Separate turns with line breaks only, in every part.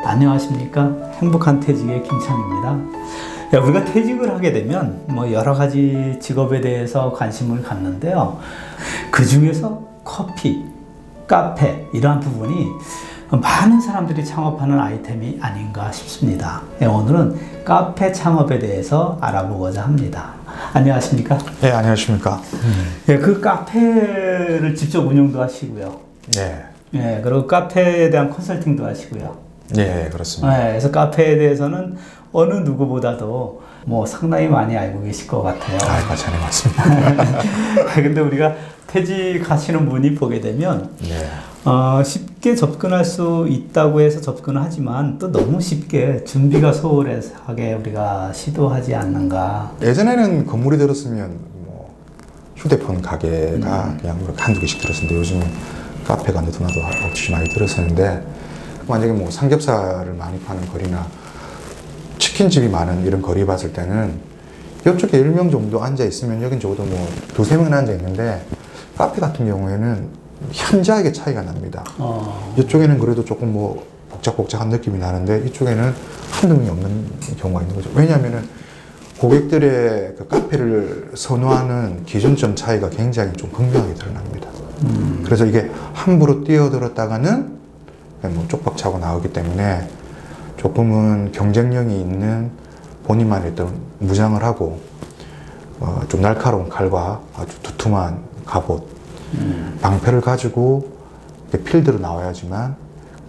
안녕하십니까. 행복한 퇴직의 김창입니다. 우리가 퇴직을 하게 되면 여러 가지 직업에 대해서 관심을 갖는데요. 그 중에서 커피, 카페 이러한 부분이 많은 사람들이 창업하는 아이템이 아닌가 싶습니다. 오늘은 카페 창업에 대해서 알아보고자 합니다. 안녕하십니까?
네, 안녕하십니까?
그 카페를 직접 운영도 하시고요.
네.
그리고 카페에 대한 컨설팅도 하시고요.
네, 그렇습니다.
그래서 카페에 대해서는 어느 누구보다도 상당히 많이 알고 계실 것 같아요.
잘 맞습니다.
근데 우리가 퇴직하시는 분이 보게 되면
네.
쉽게 접근할 수 있다고 해서 접근을 하지만 또 너무 쉽게 준비가 소홀하게 우리가 시도하지 않는가.
예전에는 건물이 들었으면 휴대폰 가게가 그냥 한두 개씩 들었었는데 요즘은 카페가 너도나도 없이 많이 들었었는데 만약에 삼겹살을 많이 파는 거리나 치킨집이 많은 이런 거리 봤을 때는 이쪽에 10명 정도 앉아 있으면 여긴 적어도 두세 명은 앉아 있는데 카페 같은 경우에는 현저하게 차이가 납니다. 이쪽에는 그래도 조금 복작복작한 느낌이 나는데 이쪽에는 한두 명이 없는 경우가 있는 거죠. 왜냐하면은 고객들의 그 카페를 선호하는 기준점 차이가 굉장히 좀 극명하게 드러납니다. 그래서 이게 함부로 뛰어들었다가는 쪽박 차고 나오기 때문에 조금은 경쟁력이 있는 본인만의 어떤 무장을 하고 좀 날카로운 칼과 아주 두툼한 갑옷, 방패를 가지고 필드로 나와야지만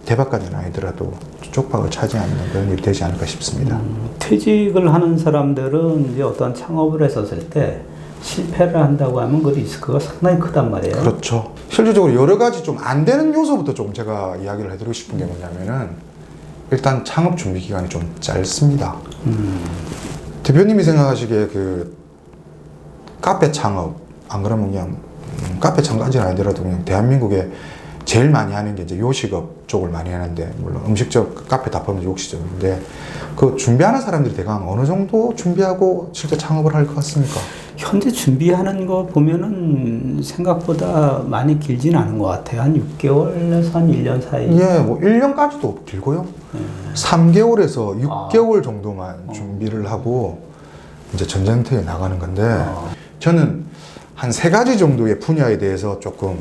대박까지는 아니더라도 쪽박을 차지하는 그런 일이 되지 않을까 싶습니다.
퇴직을 하는 사람들은 이제 어떤 창업을 했었을 때 실패를 한다고 하면 그 리스크가 상당히 크단 말이에요.
그렇죠. 실질적으로 여러 가지 좀 안 되는 요소부터 조금 제가 이야기를 해드리고 싶은 게 뭐냐면은 일단 창업 준비 기간이 좀 짧습니다. 대표님이 생각하시기에 그 카페 창업, 안 그러면 그냥 카페 창업까지는 아니더라도 그냥 대한민국에 제일 많이 하는 게 이제 요식업 쪽을 많이 하는데, 물론 음식점, 카페 다 포함해서 요식점인데, 그 준비하는 사람들이 대강 어느 정도 준비하고 실제 창업을 할 것 같습니까?
현재 준비하는 거 보면은 생각보다 많이 길진 않은 것 같아요. 한 6개월에서 한 1년 사이.
예, 1년까지도 길고요. 3개월에서 6개월 정도만 준비를 하고 이제 전쟁터에 나가는 건데, 저는 한 3가지 정도의 분야에 대해서 조금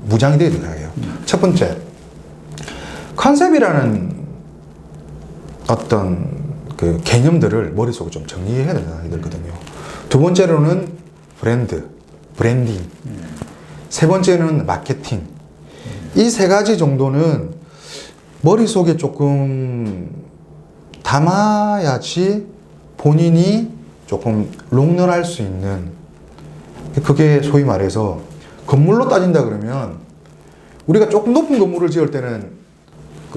무장이 되게 생각해요. 첫 번째, 컨셉이라는 어떤 그 개념들을 머릿속에 좀 정리해야 된다는 생각이 들거든요. 두 번째로는 브랜딩. 세 번째는 마케팅. 이 3가지 정도는 머릿속에 조금 담아야지 본인이 조금 롱런할 수 있는, 그게 소위 말해서 건물로 따진다 그러면 우리가 조금 높은 건물을 지을 때는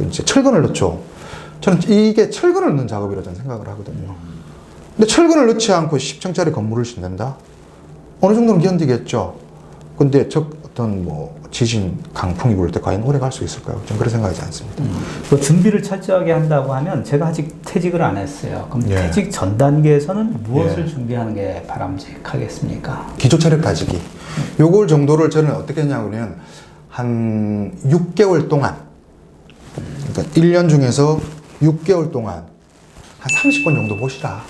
이제 철근을 넣죠. 저는 이게 철근을 넣는 작업이라고 저는 생각을 하거든요. 근데 철근을 넣지 않고 10층짜리 건물을 짓는다? 어느 정도는 견디겠죠. 근데 어떤 지진, 강풍이 불 때 과연 오래 갈 수 있을까요? 저는 그렇게 생각하지 않습니다.
준비를 철저하게 한다고 하면 제가 아직 퇴직을 안 했어요. 그럼 퇴직 전 단계에서는 무엇을 준비하는 게 바람직하겠습니까?
기초 체력 다지기. 요걸 정도를 저는 어떻게 했냐면 한 6개월 동안, 그러니까 1년 중에서 6개월 동안 한 30권 정도 보시라.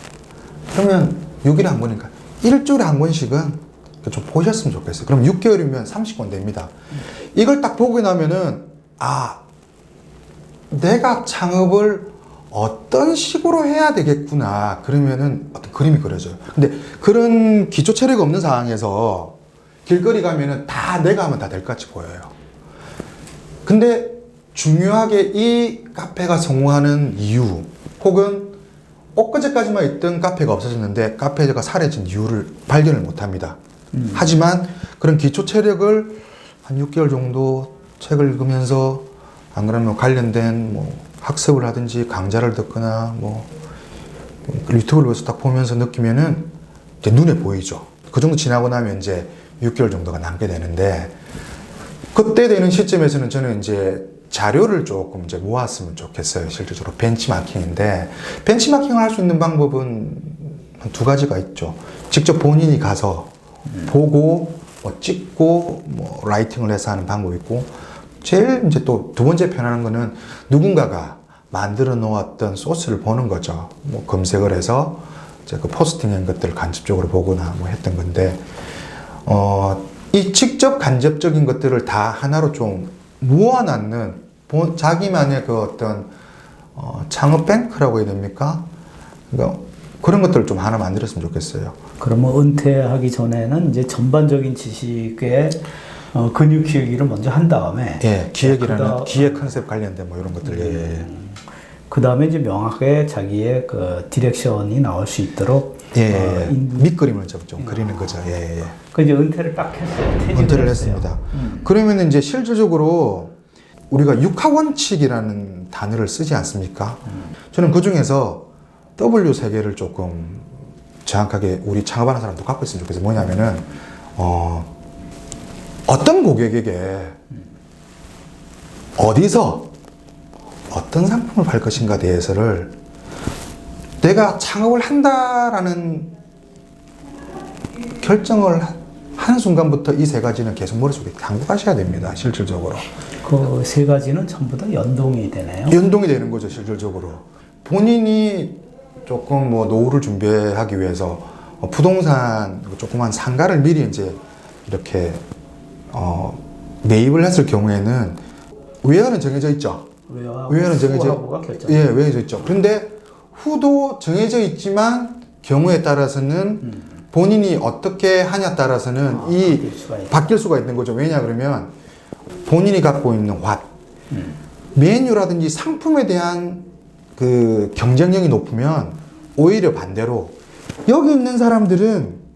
그러면 6일에 한 번이니까 일주일에 한 번씩은 좀 보셨으면 좋겠어요. 그럼 6개월이면 30권 됩니다. 이걸 딱 보고 나면은 내가 창업을 어떤 식으로 해야 되겠구나. 그러면은 어떤 그림이 그려져요. 근데 그런 기초 체력이 없는 상황에서 길거리 가면은 다 내가 하면 다 될 것 같이 보여요. 근데 중요하게 이 카페가 성공하는 이유, 혹은 엊그제까지만 있던 카페가 없어졌는데 카페가 사라진 이유를 발견을 못 합니다. 하지만 그런 기초 체력을 한 6개월 정도 책을 읽으면서, 안 그러면 관련된 학습을 하든지 강좌를 듣거나 유튜브를 보면서 딱 보면서 느끼면은 이제 눈에 보이죠. 그 정도 지나고 나면 이제 6개월 정도가 남게 되는데, 그때 되는 시점에서는 저는 이제 자료를 조금 이제 모았으면 좋겠어요. 실질적으로 벤치마킹인데, 벤치마킹을 할 수 있는 방법은 한 2가지가 있죠. 직접 본인이 가서 보고 찍고 라이팅을 해서 하는 방법이 있고, 제일 이제 또 두 번째 편하는 거는 누군가가 만들어 놓았던 소스를 보는 거죠. 뭐 검색을 해서 이제 그 포스팅한 것들을 간접적으로 보거나 뭐 했던 건데, 이 직접 간접적인 것들을 다 하나로 좀 모아놨는 자기만의 그 어떤 창업 뱅크라고 해야 됩니까? 그러니까 그런 것들을 좀 하나 만들었으면 좋겠어요.
그러면 은퇴하기 전에는 이제 전반적인 지식의 근육 키우기를 먼저 한 다음에
예, 기획이라는 기획 컨셉 관련된 뭐 이런 것들. 예.
그 다음에 이제 명확하게 자기의 그 디렉션이 나올 수 있도록
예, 밑그림을 좀 그리는 거죠. 예, 예.
그 이제 은퇴를 딱 했어요. 퇴직을
은퇴를
했어요.
했습니다. 그러면 이제 실질적으로 우리가 육하원칙이라는 단어를 쓰지 않습니까? 저는 그 중에서 W 세 개를 조금 정확하게 우리 창업하는 사람도 갖고 있으면 좋겠어요. 뭐냐면은 어떤 고객에게 어디서 어떤 상품을 팔 것인가 대해서를 내가 창업을 한다라는 결정을 하는 순간부터 이 세 가지는 계속 머릿속에 담고 가셔야 됩니다. 실질적으로.
그 세 가지는 전부 다 연동이 되네요.
연동이 되는 거죠. 실질적으로. 본인이 조금 뭐 노후를 준비하기 위해서 부동산 조그만 상가를 미리 이제 이렇게 매입을 했을 경우에는 외화는 정해져 있죠. 외화는 정해져 있죠. 그런데 후도 정해져 있지만 경우에 따라서는 본인이 어떻게 하냐 따라서는 바뀔 수가 있는 거죠. 왜냐 그러면 본인이 갖고 있는 메뉴라든지 상품에 대한 그 경쟁력이 높으면 오히려 반대로 여기 있는 사람들은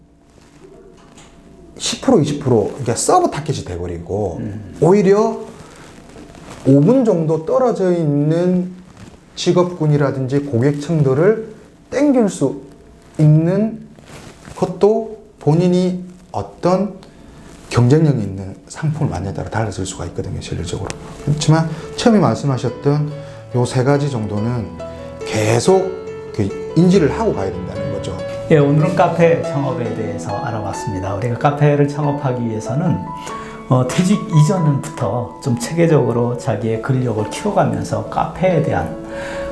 10% 20% 그러니까 서브 타겟이 돼버리고 오히려 5분 정도 떨어져 있는 직업군이라든지 고객층들을 땡길 수 있는 것도 본인이 어떤 경쟁력이 있는 상품을 만드냐에 따라 달라질 수가 있거든요, 실질적으로. 그렇지만 처음에 말씀하셨던 요 세 가지 정도는 계속 그 인지를 하고 가야 된다는 거죠.
예, 오늘은 카페 창업에 대해서 알아봤습니다. 우리가 카페를 창업하기 위해서는 퇴직 이전부터 좀 체계적으로 자기의 근력을 키워가면서 카페에 대한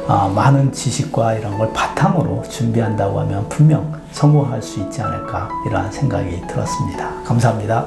많은 지식과 이런 걸 바탕으로 준비한다고 하면 분명 성공할 수 있지 않을까 이런 생각이 들었습니다. 감사합니다.